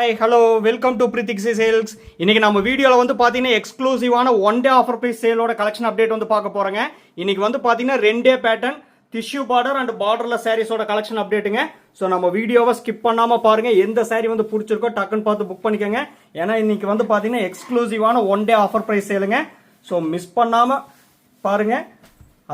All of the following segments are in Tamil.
ஹாய் ஹலோ வெல்கம் டு பிரித்திக்ஸி சேல்ஸ். இன்னைக்கு நம்ம வீடியோவில் வந்து பார்த்தீங்கன்னா எக்ஸ்க்ளூசிவான ஒன் டே ஆஃபர் ப்ரைஸ் சேலோட கலெக்ஷன் அப்டேட் வந்து பார்க்க போகிறோங்க. இன்னைக்கு வந்து பார்த்தீங்கன்னா 2 pattern tissue border and borderless சாரீஸோட கலெக்ஷன் அப்டேட்டுங்க. ஸோ நம்ம வீடியோவை ஸ்கிப் பண்ணாமல் பாருங்கள். எந்த சாரீ வந்து பிடிச்சிருக்கோ டக்குன்னு பார்த்து புக் பண்ணிக்கோங்க. ஏன்னா இன்னைக்கு வந்து பார்த்தீங்கன்னா எக்ஸ்க்ளூசிவான ஒன் டே ஆஃபர் ப்ரைஸ் சேலுங்க. ஸோ மிஸ் பண்ணாமல் பாருங்கள்.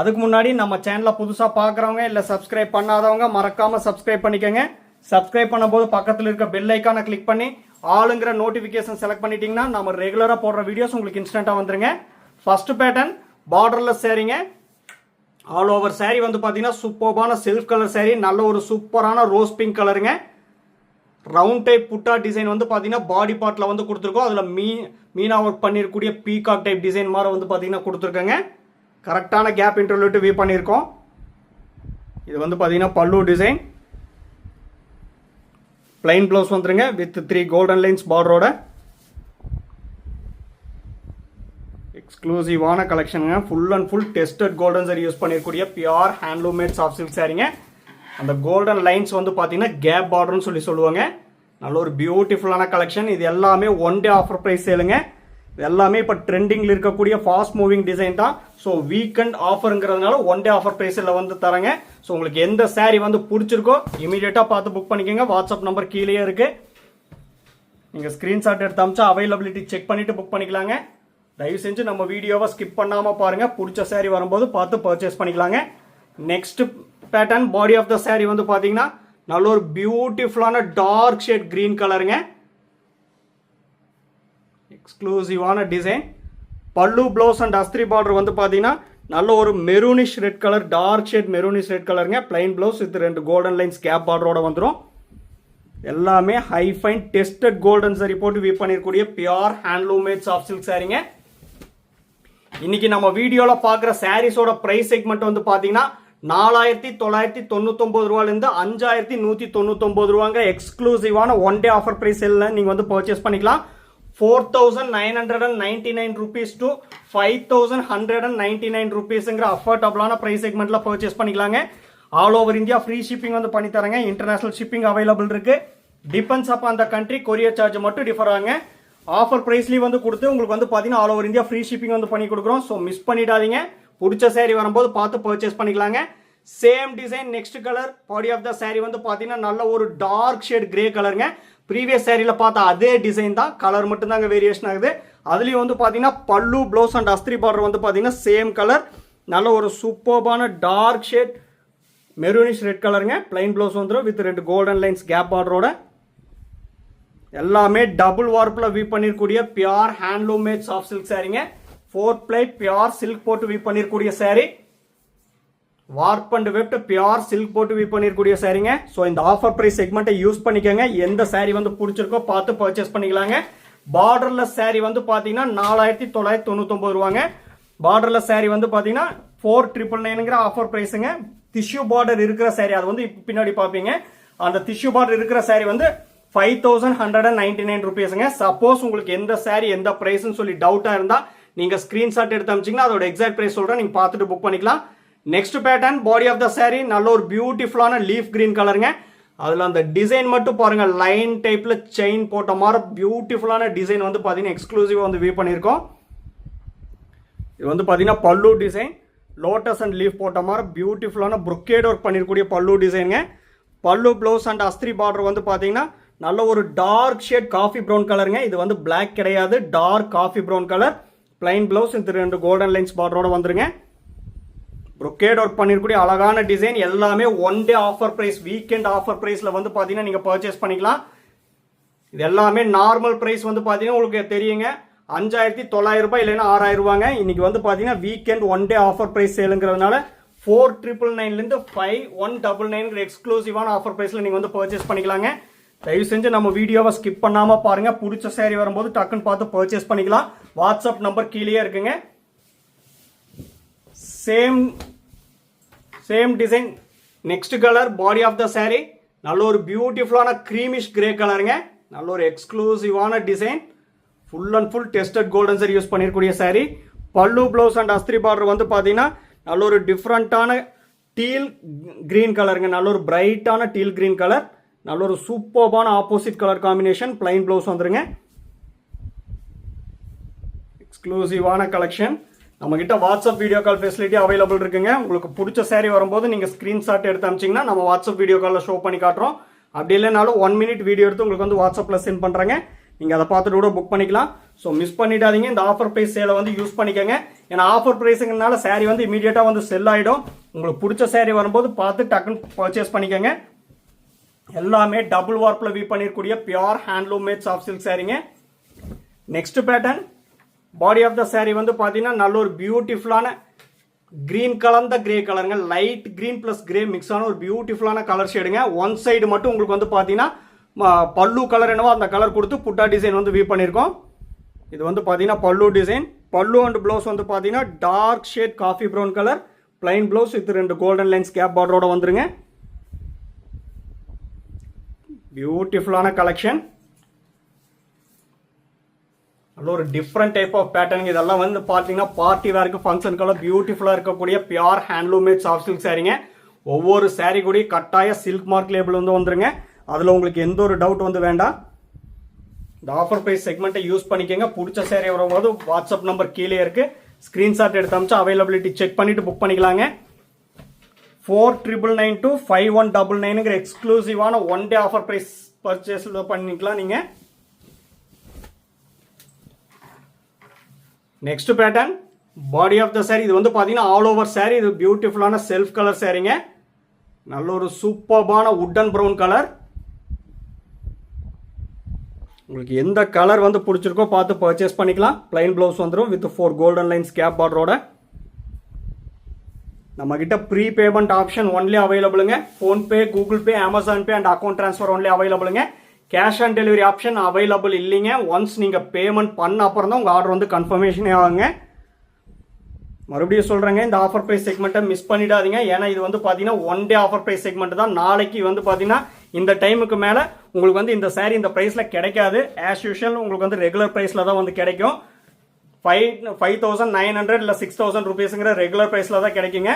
அதுக்கு முன்னாடி நம்ம சேனலை புதுசாக பார்க்குறவங்க இல்லை சப்ஸ்கிரைப் பண்ணாதவங்க மறக்காமல் சப்ஸ்கிரைப் பண்ணிக்கோங்க. சப்ஸ்கிரைப் பண்ணும்போது பக்கத்தில் இருக்க பெல் ஐக்கானை கிளிக் பண்ணி ஆளுங்கிற நோட்டிஃபிகேஷன் செலக்ட் பண்ணிட்டீங்கன்னா நம்ம ரெகுலராக போடுற வீடியோஸ் உங்களுக்கு இன்ஸ்டன்ட்டாக வந்துருங்க. ஃபர்ஸ்ட் பேட்டர்ன் பார்டர்லெஸ் சாரீங்க. ஆல் ஓவர் சாரீ வந்து பார்த்தீங்கன்னா சூப்பர்பான செல்ஃப் கலர் சாரீ, நல்ல ஒரு சூப்பரான ரோஸ் பிங்க் கலருங்க. ரவுண்ட் டைப் புட்டா டிசைன் வந்து பார்த்தீங்கன்னா பாடி பார்ட்டில் வந்து கொடுத்துருக்கோம். அதில் மீனா ஒர்க் பண்ணியிருக்கக்கூடிய பீகாக் டைப் டிசைன் மாதிரி வந்து பார்த்தீங்கன்னா கொடுத்துருக்கோங்க. கரெக்டான கேப் இன்டர்வியூட்டு வியூ பண்ணியிருக்கோம். இது வந்து பார்த்தீங்கன்னா பல்லு டிசைன், பிளைன் ப்ளவுஸ் வந்துருங்க வித் 3 கோல்டன் லைன்ஸ் பார்டரோட. எக்ஸ்க்ளூசிவான கலெக்ஷனுங்க. Full and full tested golden zari use பண்ணிருக்கூடிய pure handloom made soft silk சாரிங்க. அந்த கோல்டன் லைன்ஸ் வந்து பார்த்தீங்கன்னா கேப் பார்டர்னு சொல்லுவாங்க. நல்ல ஒரு பியூட்டிஃபுல்லான கலெக்ஷன். இது எல்லாமே ஒன் டே ஆஃபர் ப்ரைஸ் சேலுங்க. இது எல்லாமே இப்போ ட்ரெண்டிங்கில் இருக்கக்கூடிய ஃபாஸ்ட் மூவிங் டிசைன் தான். ஸோ வீக்கெண்ட் ஆஃபருங்கிறதுனால ஒன் டே ஆஃபர் ப்ரைஸில் வந்து தரேங்க. ஸோ உங்களுக்கு எந்த சாரீ வந்து பிடிச்சிருக்கோ இமீடியட்டாக பார்த்து புக் பண்ணிக்கோங்க. வாட்ஸ்அப் நம்பர் கீழே இருக்குது. நீங்கள் ஸ்க்ரீன்ஷாட் எடுத்து அமிச்சா அவைலபிலிட்டி செக் பண்ணிவிட்டு புக் பண்ணிக்கலாங்க. தயவு செஞ்சு நம்ம வீடியோவை ஸ்கிப் பண்ணாமல் பாருங்கள். பிடிச்ச சாரீ வரும்போது பார்த்து பர்ச்சேஸ் பண்ணிக்கலாங்க. Next pattern body of the sari வந்து பார்த்தீங்கன்னா நல்ல ஒரு பியூட்டிஃபுல்லான டார்க் ஷேட் கிரீன் கலருங்க. எக்ஸ்க்ளூசிவான டிசைன். பல்லு ப்ளவுஸ் அண்ட் அஸ்திரி பார்டர் வந்து பார்த்தீங்கன்னா நல்ல ஒரு maroonish red colour, dark shade maroonish red கலருங்க. Plain blouse with 2 golden lines gap பார்டரோட வந்துடும். எல்லாமே high fine tested golden zari போட்டு வீவ் பண்ணிருக்கூடிய pure handloom made soft silk சாரிங்க. இன்னைக்கு நம்ம வீடியோவில் பார்க்குற சாரீஸோட ப்ரைஸ் செக்மெண்ட் வந்து பார்த்தீங்கன்னா 4999 ரூபாயிலிருந்து 5199 ரூபாங்க. எக்ஸ்க்ளூசிவான ஒன் டே ஆஃபர் ப்ரைஸ் எல்லாம் நீங்கள் வந்து பர்ச்சேஸ் பண்ணிக்கலாம். 4999 rupees to 5199 rupeesங்கிற அஃபோர்டபுளான ப்ரைஸ் செக்மெண்ட்ல பர்ச்சேஸ் பண்ணிக்கலாங்க. All over India free shipping வந்து பண்ணி தராங்க. இன்டர்நேஷனல் ஷிப்பிங் அவைலபிள் இருக்கு. டிபெண்ட்ஸ் அப் அந்த கண்ட்ரி, கொரியர் சார்ஜ் மட்டும் டிஃபர் ஆகுங்க. ஆஃபர் ப்ரைஸ்லேயும் வந்து கொடுத்து உங்களுக்கு வந்து பார்த்தீங்கன்னா all over India free shipping வந்து பண்ணி கொடுக்குறோம். ஸோ மிஸ் பண்ணிடாதீங்க. பிடிச்ச சாரீ வரும்போது பார்த்து பர்ச்சேஸ் பண்ணிக்கலாங்க. Same design next colour body of the sari வந்து பார்த்தீங்கன்னா நல்ல ஒரு டார்க் ஷேட் கிரே கலருங்க. ப்ரீவியஸ் சாரியில் பார்த்தா அதே டிசைன் தான், கலர் மட்டும்தாங்க வேரியேஷன் ஆகுது. அதுலேயும் வந்து பார்த்தீங்கன்னா பல்லு ப்ளவுஸ் அண்ட் அஸ்திரி பார்டர் வந்து பார்த்தீங்கன்னா சேம் கலர். நல்ல ஒரு சூப்பர்பான டார்க் ஷேட் மெரூனிஷ் ரெட் கலருங்க. பிளைன் ப்ளவுஸ் வந்துடும் வித் 2 கோல்டன் லைன்ஸ் கேப் பார்டரோட. எல்லாமே டபுள் வார்ப்பில் வீவ் பண்ணிருக்கூடிய pure handloom made soft silk சாரிங்க. 4 ply பியூர் சில்க் போட்டு வீவ் பண்ணிருக்கூடிய saree. Warp and weft pure silk போட்டு வீவ் பண்ணிருக்கூடிய சாரிங்க. ஸோ இந்த ஆஃபர் பிரைஸ் செக்மெண்ட்டை யூஸ் பண்ணிக்கோங்க. எந்த சாரீ வந்து பிடிச்சிருக்கோ பார்த்து பர்ச்சேஸ் பண்ணிக்கலாங்க. பார்டர்லெஸ் சாரீ வந்து பார்த்தீங்கன்னா 4999 ரூபாங்க. பார்டர்லெஸ் சாரீ வந்து பார்த்தீங்கன்னா 4999ங்கிற ஆஃபர் பிரைஸுங்க. டிஷ்யூ பார்டர் இருக்கிற சாரீ அது வந்து பின்னாடி பார்ப்பீங்க. அந்த டிஷ்யூ பார்டர் இருக்கிற சாரீ வந்து 5199 rupeesங்க. சப்போஸ் உங்களுக்கு எந்த சாரீ எந்த பிரைஸ்ன்னு சொல்லி டவுட்டாக இருந்தால் நீங்கள் ஸ்க்ரீன்ஷாட் எடுத்து அமிச்சிங்கன்னா அதோட எக்ஸாக்ட் பிரைஸ் சொல்கிறேன், நீங்கள் பார்த்துட்டு புக் பண்ணிக்கலாம். Next pattern body of the sari நல்ல ஒரு பியூட்டிஃபுல்லான லீஃப் கிரீன் கலருங்க. அதில் அந்த டிசைன் மட்டும் பாருங்க, லைன் டைப்ல செயின் போட்ட மாதிரி பியூட்டிஃபுல்லான டிசைன் வந்து பார்த்தீங்கன்னா எக்ஸ்க்ளூசிவாக வந்து வியூ பண்ணியிருக்கோம். இது வந்து பார்த்தீங்கன்னா பல்லு டிசைன், லோட்டஸ் அண்ட் லீஃப் போட்ட மாதிரி பியூட்டிஃபுல்லான புரொக்கேட் ஒர்க் பண்ணிருக்கூடிய பல்லு டிசைனுங்க. பல்லு ப்ளவுஸ் அண்ட் அஸ்திரி பார்டர் வந்து பார்த்தீங்கன்னா நல்ல ஒரு டார்க் ஷேட் காஃபி ப்ரௌன் கலருங்க. இது வந்து பிளாக் கிடையாது, dark coffee brown colour. Plain blouse இந்த 2 கோல்டன் லைன்ஸ் பார்டரோட வந்துருங்க. ப்ரொக்கேட் ஒர்க் பண்ணிருக்கூடிய அழகான டிசைன். எல்லாமே one day offer price, weekend offer பிரைஸ்ல வந்து பார்த்தீங்கன்னா நீங்கள் பர்ச்சேஸ் பண்ணிக்கலாம். இது எல்லாமே நார்மல் பிரைஸ் வந்து பார்த்தீங்கன்னா உங்களுக்கு தெரியுங்க 5900 ரூபாய் இல்லைன்னா 6000 ரூபாங்க. இன்னைக்கு வந்து பார்த்தீங்கன்னா weekend one day offer price சேலுங்கிறதுனால 4999 5199 எக்ஸ்க்ளூசிவான ஆஃபர் பிரைஸ்ல நீங்கள் வந்து பர்ச்சேஸ் பண்ணிக்கலாங்க. தயவு செஞ்சு நம்ம வீடியோவை ஸ்கிப் பண்ணாம பாருங்க. பிடிச்ச சாரீ வரும்போது டக்குன்னு பார்த்து பர்ச்சேஸ் பண்ணிக்கலாம். வாட்ஸ்அப் நம்பர் கீழே இருக்குங்க. Same design next colour body of the sari நல்ல ஒரு பியூட்டிஃபுல்லான கிரீமிஷ் கிரே கலருங்க. நல்ல ஒரு எக்ஸ்க்ளூசிவான design. Full and full tested golden zari use பண்ணிருக்கூடிய சாரீ. பல்லு ப்ளவுஸ் அண்ட் அஸ்திரி பார்டர் வந்து பார்த்தீங்கன்னா நல்ல ஒரு டிஃப்ரெண்டான டீல் கிரீன் கலருங்க. நல்ல ஒரு பிரைட்டான டீல் கிரீன் கலர். நல்ல ஒரு சூப்பர்பான opposite colour combination, plain blouse வந்துருங்க. எக்ஸ்க்ளூசிவான கலெக்ஷன். நம்மகிட்ட WhatsApp video call facility available இருக்குங்க. உங்களுக்கு பிடிச்ச saree வரும்போது நீங்கள் ஸ்க்ரீன்ஷாட் எடுத்து அமிச்சிங்கன்னா நம்ம வாட்ஸ்அப் வீடியோ காலில் ஷோ பண்ணி காட்டுறோம். அப்படி இல்லைனாலும் 1 minute வீடியோ எடுத்து உங்களுக்கு வந்து வாட்ஸ்அப்பில் சென்ட் பண்ணுறேங்க. நீங்கள் அதை பார்த்துட்டு கூட புக் பண்ணிக்கலாம். ஸோ மிஸ் பண்ணிடாதீங்க. இந்த ஆஃபர் ப்ரைஸ் சேலை வந்து யூஸ் பண்ணிக்கோங்க. ஏன்னா ஆஃபர் ப்ரைஸுங்கனால saree வந்து இமீடியட்டாக வந்து செல் ஆகிடும். உங்களுக்கு பிடிச்ச saree வரும்போது பார்த்து டக்குன்னு பர்ச்சேஸ் பண்ணிக்கோங்க. எல்லாமே டபுள் வார்ப்பில் வீவ் பண்ணிருக்கூடிய pure handloom made soft silk சாரீங்க. Next pattern, body of the saree வந்து பார்த்தீங்கன்னா நல்ல ஒரு பியூட்டிஃபுல்லான கிரீன் கலந்த கிரே கலருங்க. Light green plus grey mix ஆன ஒரு பியூட்டிஃபுல்லான கலர் ஷேடுங்க. ஒன் சைடு மட்டும் உங்களுக்கு வந்து பார்த்தீங்கன்னா பல்லு கலர் என்னவோ அந்த கலர் கொடுத்து புட்டா டிசைன் வந்து வீவ் பண்ணியிருக்கோம். இது வந்து பார்த்தீங்கன்னா பல்லு டிசைன். பல்லு அண்ட் ப்ளவுஸ் வந்து பார்த்தீங்கன்னா dark shade coffee brown colour, plain blouse with 2 golden lines gap பார்டரோட வந்துருங்க. Beautiful collection. நல்ல ஒரு டிஃப்ரெண்ட் டைப் ஆஃப் பேட்டர்ன். இதெல்லாம் வந்து பார்த்தீங்கன்னா பார்ட்டி வேருக்கு ஃபங்க்ஷனுக்கெல்லாம் பியூட்டிஃபுல்லாக இருக்கக்கூடிய pure handloom made soft silk சாரீங்க. ஒவ்வொரு சாரீ கூட கட்டாய சில்க் மார்க் லேபிள் வந்து வந்துருங்க. அதில் உங்களுக்கு எந்த ஒரு டவுட் வந்து வேண்டாம். இந்த ஆஃபர் ப்ரைஸ் செக்மெண்ட்டை யூஸ் பண்ணிக்கோங்க. பிடிச்ச சாரீ வரும்போது வாட்ஸ்அப் நம்பர் கீழே இருக்குது, ஸ்க்ரீன்ஷாட் எடுத்து அமிச்சா அவைலபிலிட்டி செக் பண்ணிவிட்டு புக் பண்ணிக்கலாங்க. 4999 to 5199 எக்ஸ்க்ளூசிவான 1 day ஆஃபர் ப்ரைஸ் பர்ச்சேஸ் பண்ணிக்கலாம் நீங்கள். Next pattern, body of the saree. இது வந்து பார்த்தீங்கன்னா ஆல் ஓவர் saree. இது பியூட்டிஃபுல்லான செல்ஃப் கலர் சாரீங்க. நல்ல ஒரு சூப்பர்பான உட்டன் ப்ரௌன் கலர். உங்களுக்கு எந்த கலர் வந்து பிடிச்சிருக்கோ பார்த்து பர்ச்சேஸ் பண்ணிக்கலாம். பிளைன் ப்ளவுஸ் வந்துடும் வித் 4 கோல்டன் லைன்ஸ் கேப் பார்டரோட. நம்மகிட்ட ப்ரீ பேமெண்ட் ஆப்ஷன் ஒன்லி அவைலபிளுங்க. PhonePe, Google Pay, Amazon Pay and account transfer only அவைலபிளுங்க. Cash on delivery option available இல்லைங்க. ஒன்ஸ் நீங்கள் பேமெண்ட் பண்ண அப்புறம் தான் உங்கள் ஆர்டர் வந்து கன்ஃபர்மேஷனே ஆகுங்க. மறுபடியும் சொல்கிறேங்க, இந்த ஆஃபர் ப்ரைஸ் செக்மெண்ட்டை மிஸ் பண்ணிடாதீங்க. ஏன்னா இது வந்து பார்த்தீங்கன்னா 1 day ஆஃபர் ப்ரைஸ் செக்மெண்ட் தான். நாளைக்கு வந்து பார்த்தீங்கன்னா இந்த டைமுக்கு மேலே உங்களுக்கு வந்து இந்த saree இந்த ப்ரைஸில் கிடைக்காது. ஆஸ் யூஷுவல் உங்களுக்கு வந்து ரெகுலர் ப்ரைஸில் தான் வந்து கிடைக்கும். 5,900 இல்லை 6,000 rupeesங்கிற ரெகுலர் ப்ரைஸில் தான் கிடைக்குங்க.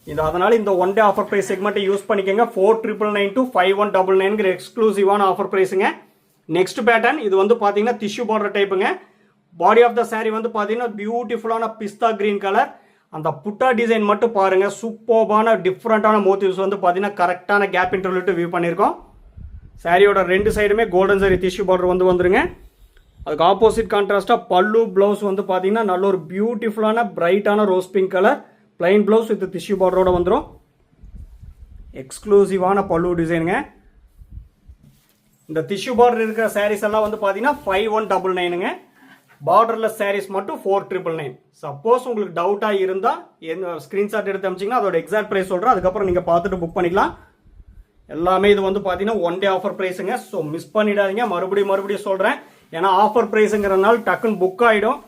இது அதனால இந்த 1 day ஆஃபர் ப்ரைஸ் செக்மெண்ட்டை யூஸ் பண்ணிக்கோங்க. 4999 to 5199 எக்ஸ்க்ளூசிவான ஆஃபர் ப்ரைஸுங்க. நெக்ஸ்ட் பேட்டர்ன், இது வந்து பார்த்தீங்கன்னா டிஷ்யூ பார்டர் டைப்புங்க. பாடி ஆஃப் த saree வந்து பார்த்தீங்கன்னா பியூட்டிஃபுல்லான பிஸ்தா கிரீன் கலர். அந்த புட்டா டிசைன் மட்டும் பாருங்க, சூப்பர்பான டிஃப்ரெண்டான மோட்டிவ்ஸ் வந்து பார்த்தீங்கன்னா கரெக்டான கேப் இன்டர்வியூட்டு வியூ பண்ணியிருக்கோம். சாரியோட 2 சைடுமே கோல்டன் சரி டிஷ்யூ பார்டர் வந்து வந்துருங்க. அதுக்கு ஆப்போசிட் கான்ட்ராஸ்டாக பல்லு ப்ளவுஸ் வந்து பார்த்தீங்கன்னா நல்ல ஒரு பியூட்டிஃபுல்லான பிரைட்டான rose pink colour, plain blouse with tissue பார்டரோட வந்துடும். எக்ஸ்க்ளூசிவான பல்லு டிசைனுங்க. இந்த டிஷ்யூ பார்டர் இருக்கிற சாரீஸ் எல்லாம் வந்து பார்த்தீங்கன்னா 5199ங்க. பார்டர்லெஸ் சாரீஸ் மட்டும் 4999. சப்போஸ் உங்களுக்கு டவுட்டாக இருந்தால் ஸ்க்ரீன்ஷாட் எடுத்து அமிச்சிங்கன்னா அதோட எக்ஸாக்ட் ப்ரைஸ் சொல்கிறேன். அதுக்கப்புறம் நீங்கள் பார்த்துட்டு புக் பண்ணிக்கலாம். எல்லாமே இது வந்து பார்த்தீங்கன்னா 1 day ஆஃபர் ப்ரைஸுங்க. ஸோ மிஸ் பண்ணிடாதீங்க. மறுபடியும் சொல்கிறேன், ஏன்னா ஆஃபர் ப்ரைஸுங்கிறனால டக்குன்னு புக் ஆகிடும்.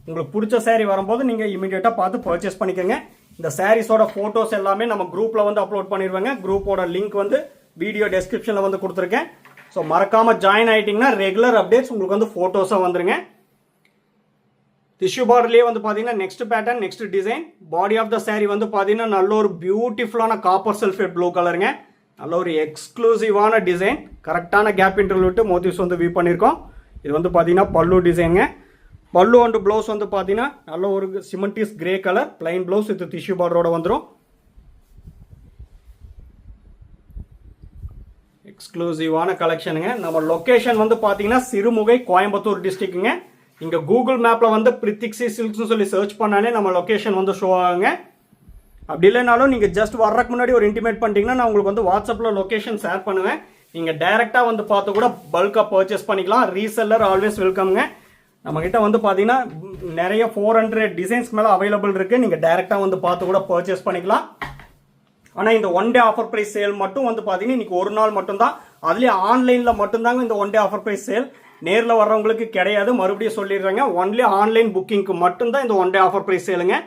உங்களுக்கு பிடிச்ச saree வரும்போது நீங்கள் இமீடியட்டாக பார்த்து பர்ச்சேஸ் பண்ணிக்கோங்க. இந்த சாரீஸோட ஃபோட்டோஸ் எல்லாமே நம்ம குரூப்பில் வந்து அப்லோட் பண்ணிடுவாங்க. குரூப்போட லிங்க் வந்து வீடியோ டெஸ்கிரிப்ஷனில் வந்து கொடுத்துருக்கேன். ஸோ மறக்காமல் ஜாயின் ஆகிட்டிங்கன்னா ரெகுலர் அப்டேட்ஸ் உங்களுக்கு வந்து ஃபோட்டோஸாக வந்துருங்க. டிஷ்யூ பார்டர்லேயே வந்து பார்த்தீங்கன்னா next pattern, next design. Body of the saree வந்து பார்த்தீங்கன்னா நல்ல ஒரு பியூட்டிஃபுல்லான காப்பர் சல்ஃபேட் ப்ளூ கலருங்க. நல்ல ஒரு எக்ஸ்க்ளூசிவான டிசைன். கரெக்டான கேப் இன்டர்வியூட்டு மோட்டிவ்ஸ் வந்து வியூ பண்ணியிருக்கோம். இது வந்து பார்த்தீங்கன்னா பல்லு டிசைனுங்க. பல்லு அண்ட் ப்ளவுஸ் வந்து பார்த்தீங்கன்னா நல்ல ஒரு cementish grey colour, plain blouse with tissue பார்டரோட வந்துடும். எக்ஸ்க்ளூசிவான கலெக்ஷனுங்க. நம்ம லொக்கேஷன் வந்து பார்த்தீங்கன்னா சிறுமுகை, கோயம்புத்தூர் டிஸ்ட்ரிக்ட்டுங்க. இங்கே கூகுள் மேப்பில் வந்து பிரித்திக்ஸி சில்க்ஸ்னு சொல்லி சர்ச் பண்ணாலே நம்ம லொக்கேஷன் வந்து ஷோ ஆகுங்க. அப்படி இல்லைனாலும் நீங்கள் ஜஸ்ட் வர்றதுக்கு முன்னாடி ஒரு இன்டிமேட் பண்ணிட்டீங்கன்னா நான் உங்களுக்கு வந்து வாட்ஸ்அப்பில் லொக்கேஷன் ஷேர் பண்ணுவேன். நீங்கள் டைரெக்டாக வந்து பார்த்து கூட பல்காக பர்ச்சேஸ் பண்ணிக்கலாம். ரீசெல்லர் ஆல்வேஸ் வெல்கம்ங்க. நம்மக்கிட்ட வந்து பார்த்தீங்கன்னா நிறைய 400 டிசைன்ஸ் மேலே அவைலபிள் இருக்குது. நீங்கள் டைரெக்டாக வந்து பார்த்து கூட பர்ச்சேஸ் பண்ணிக்கலாம். ஆனால் இந்த 1 day ஆஃபர் ப்ரைஸ் சேல் மட்டும் வந்து பார்த்தீங்கன்னா இன்றைக்கி ஒரு நாள் மட்டும்தான். அதுலேயே ஆன்லைனில் மட்டும்தாங்க இந்த 1 day ஆஃபர் ப்ரைஸ் சேல். நேரில் வர்றவங்களுக்கு கிடையாது. மறுபடியும் சொல்லிடுறாங்க, ஒன்லி ஆன்லைன் புக்கிங்க்கு மட்டும்தான் இந்த 1 day ஆஃபர் ப்ரைஸ் சேலுங்க.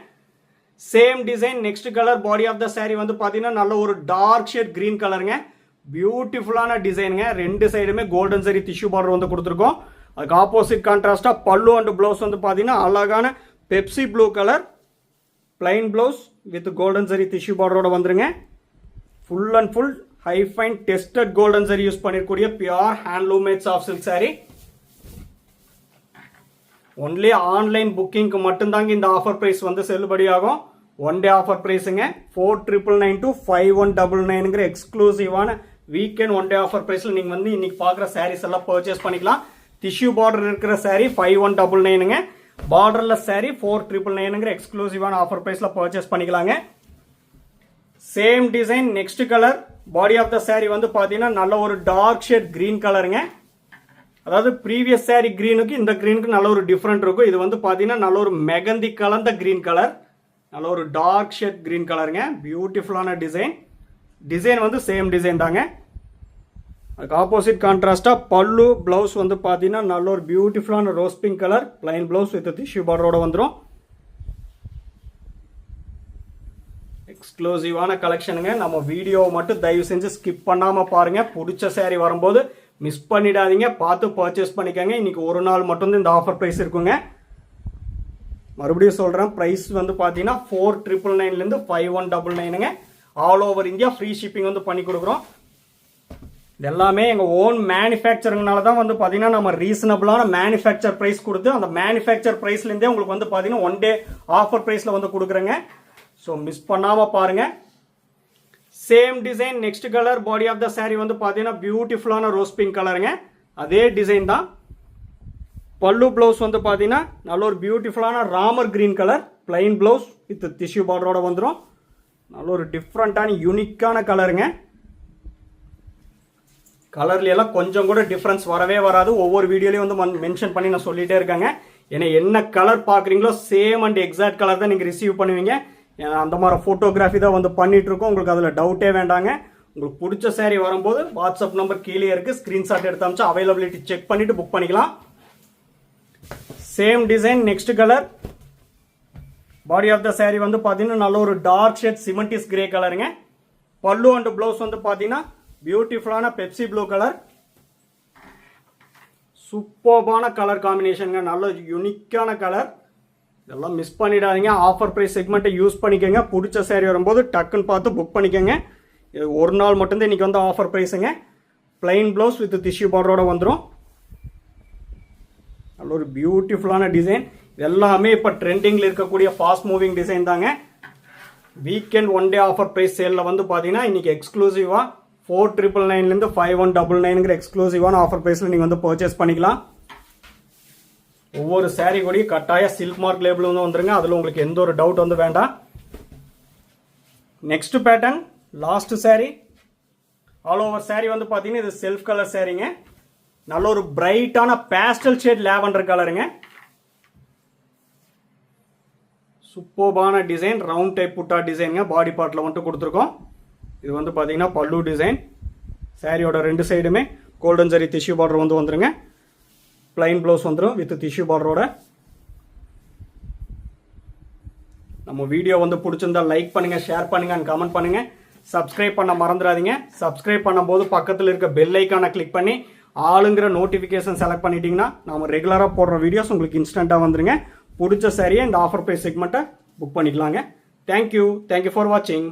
Same design, next colour. Body of the saree வந்து பார்த்தீங்கன்னா நல்ல ஒரு டார்க் ஷேட் கிரீன் கலருங்க. பியூட்டிஃபுல்லான டிசைனுங்க. 2 சைடுமே கோல்டன் சரி டிஷ்யூ பார்டர் வந்து கொடுத்துருக்கோம். அதுக்கு ஆப்போசிட் கான்ட்ராஸ்டாக பல்லு அண்ட் ப்ளவுஸ் வந்து பார்த்தீங்கன்னா அழகான Pepsi blue colour, plain blouse with golden zari tissue பார்டரோட வந்துருங்க. Full and full high fine tested golden zari use பண்ணிருக்கூடிய pure handloom made soft silk saree. Only online புக்கிங்க்கு மட்டும்தாங்க இந்த ஆஃபர் பிரைஸ் வந்து செல்லுபடியாகும். ஒன் டே ஆஃபர் பிரைஸுங்க 4999 to 5199ங்கிற எக்ஸ்க்ளூசிவான வீக்கெண்ட் ஒன் டே ஆஃபர் பிரைஸில் நீங்கள் வந்து இன்னைக்கு பார்க்குற சாரீஸ் எல்லாம் பர்ச்சேஸ் பண்ணிக்கலாம். டிஷ்யூ பார்டர் இருக்கிற சாரீ 5199ங்க, பார்டர்லெஸ் சாரீ 4999ங்கிற எக்ஸ்க்ளூசிவான ஆஃபர் பிரைஸில் பர்ச்சேஸ் பண்ணிக்கலாங்க. Same design next colour. Body of the sari வந்து பார்த்தீங்கன்னா நல்ல ஒரு டார்க் ஷேட் கிரீன் கலருங்க. அதாவது ப்ரீவியஸ் சாரீ கிரீனுக்கு இந்த கிரீனுக்கு நல்ல ஒரு டிஃப்ரெண்ட் இருக்கும். இது வந்து பார்த்தீங்கன்னா நல்ல ஒரு மெகந்தி கலந்த கிரீன் கலர், நல்ல ஒரு டார்க் ஷேட் கிரீன் கலருங்க. பியூட்டிஃபுல்லான டிசைன். டிசைன் வந்து சேம் டிசைன் தாங்க. அதுக்கு ஆப்போசிட் கான்ட்ராஸ்டாக பல்லு ப்ளவுஸ் வந்து பார்த்தீங்கன்னா நல்ல ஒரு பியூட்டிஃபுல்லான rose pink colour plain blouse with tissue பார்டரோட வந்துடும். எக்ஸ்க்ளூசிவான கலெக்ஷனுங்க. நம்ம வீடியோவை மட்டும் தயவு செஞ்சு ஸ்கிப் பண்ணாமல் பாருங்கள். பிடிச்ச சாரீ வரும்போது மிஸ் பண்ணிடாதீங்க, பார்த்து பர்ச்சேஸ் பண்ணிக்கோங்க. இன்னைக்கு ஒரு நாள் மட்டும்தான் இந்த ஆஃபர் ப்ரைஸ் இருக்குங்க. மறுபடியும் சொல்கிறேன், ப்ரைஸ் வந்து பார்த்தீங்கன்னா 4999லேருந்து 5199ங்க. All over India free shipping வந்து பண்ணி கொடுக்குறோம். இது எல்லாமே எங்கள் ஓன் மேனுஃபேக்சருங்கனால தான் வந்து பார்த்தீங்கன்னா நம்ம ரீசனபிளான மேனுஃபேக்சர் ப்ரைஸ் கொடுத்து அந்த மேனுஃபேக்சர் ப்ரைஸ்லேருந்தே உங்களுக்கு வந்து பார்த்தீங்கன்னா ஒன் டே ஆஃபர் ப்ரைஸில் வந்து கொடுக்குறேங்க. ஸோ மிஸ் பண்ணாமல் பாருங்கள். Same design next colour. Body of the sari வந்து பார்த்தீங்கன்னா பியூட்டிஃபுல்லான ரோஸ் பிங்க் கலருங்க. அதே டிசைன் தான். பல்லு ப்ளவுஸ் வந்து பார்த்தீங்கன்னா நல்ல ஒரு பியூட்டிஃபுல்லான Ramar green colour plain blouse with tissue பார்டரோட வந்துடும். நல்ல ஒரு டிஃப்ரெண்ட்டான யூனிக்கான கலருங்க. கலர்ல எல்லாம் கொஞ்சம் கூட டிஃப்ரென்ஸ் வரவே வராது. ஒவ்வொரு வீடியோலையும் வந்து மென்ஷன் பண்ணி நான் சொல்லிட்டே இருக்காங்க. ஏன்னா என்ன கலர் பார்க்குறீங்களோ சேம் அண்ட் எக்ஸாக்ட் கலர் தான் நீங்கள் ரிசீவ் பண்ணுவீங்க. அந்த மாதிரி ஃபோட்டோகிராஃபி தான் வந்து பண்ணிட்டு இருக்கோம். உங்களுக்கு அதில் டவுட்டே வேண்டாங்க. உங்களுக்கு பிடிச்ச சாரீ வரும்போது வாட்ஸ்அப் நம்பர் கீழே இருக்குது, ஸ்க்ரீன்ஷாட் எடுத்து அமிச்சு அவைலபிலிட்டி செக் பண்ணிவிட்டு புக் பண்ணிக்கலாம். Same design next colour. Body of the sari வந்து பார்த்தீங்கன்னா நல்ல ஒரு டார்க் ஷேட் சிமெண்டிஸ் கிரே கலருங்க. பல்லு அண்ட் ப்ளவுஸ் வந்து பார்த்தீங்கன்னா பியூட்டிஃபுல்லான பெப்சி ப்ளூ கலர். சூப்பர்பான கலர் காம்பினேஷனுங்க. நல்ல யூனிக்கான கலர். இதெல்லாம் மிஸ் பண்ணிடாதீங்க. ஆஃபர் ப்ரைஸ் செக்மெண்ட்டை யூஸ் பண்ணிக்கோங்க. பிடிச்ச சாரீ வரும்போது டக்குன்னு பார்த்து புக் பண்ணிக்கோங்க. இது ஒரு நாள் மட்டும்தான் இன்றைக்கி வந்து ஆஃபர் ப்ரைஸுங்க. பிளைன் ப்ளவுஸ் வித் டிஷ்யூ பார்டரோட வந்துடும். நல்ல ஒரு பியூட்டிஃபுல்லான டிசைன். எல்லாமே இப்போ ட்ரெண்டிங்கில் இருக்கக்கூடிய ஃபாஸ்ட் மூவிங் டிசைன் தாங்க. Weekend one day offer price சேலில் வந்து பார்த்தீங்கன்னா இன்றைக்கி எக்ஸ்க்ளூசிவாக 4999லேருந்து 5199ங்கிற எக்ஸ்க்ளூசிவான ஆஃபர் ப்ரைஸில் நீங்கள் வந்து பர்ச்சேஸ் பண்ணிக்கலாம். ஒவ்வொரு சாரீ கூடயும் கட்டாய சில்க் மார்க் லேபிள் வந்து வந்துருங்க. அதில் உங்களுக்கு எந்த ஒரு டவுட் வந்து வேண்டாம். Next pattern last sari. All over saree வந்து பார்த்தீங்கன்னா இது செல்ஃப் கலர் சாரீங்க. நல்ல ஒரு பிரைட்டான பேஸ்டல் ஷேட் லாவெண்டர் கலருங்க. சூப்பர்பான டிசைன். ரவுண்ட் டைப் புட்டா டிசைனுங்க. பாடி பார்ட்டில் மட்டும் கொடுத்துருக்கோம். இது வந்து பார்த்தீங்கன்னா பல்லு டிசைன். சாரியோட ரெண்டு சைடுமே கோல்டன் ஜரி டிஷ்யூ பார்டர் வந்து வந்துருங்க. பிளைன் ப்ளவுஸ் வந்துடும் வித் டிஷ்யூ பார்டரோட. நம்ம வீடியோ வந்து பிடிச்சிருந்தா லைக் பண்ணுங்க, ஷேர் பண்ணுங்க அண்ட் கமெண்ட் பண்ணுங்க. சப்ஸ்கிரைப் பண்ண மறந்துடாதீங்க. சப்ஸ்கிரைப் பண்ணும்போது பக்கத்தில் இருக்க பெல் ஐக்கானை கிளிக் பண்ணி ஆளுங்கிற நோட்டிஃபிகேஷன் செலக்ட் பண்ணிட்டீங்கன்னா நம்ம ரெகுலராக போடுற வீடியோஸ் உங்களுக்கு இன்ஸ்டண்ட்டாக வந்துருங்க. பிடிச்ச சாரியை இந்த ஆஃபர் ப்ரைஸ் செக்மெண்ட்டை புக் பண்ணிக்கலாங்க. தேங்க்யூ ஃபார் வாட்சிங்.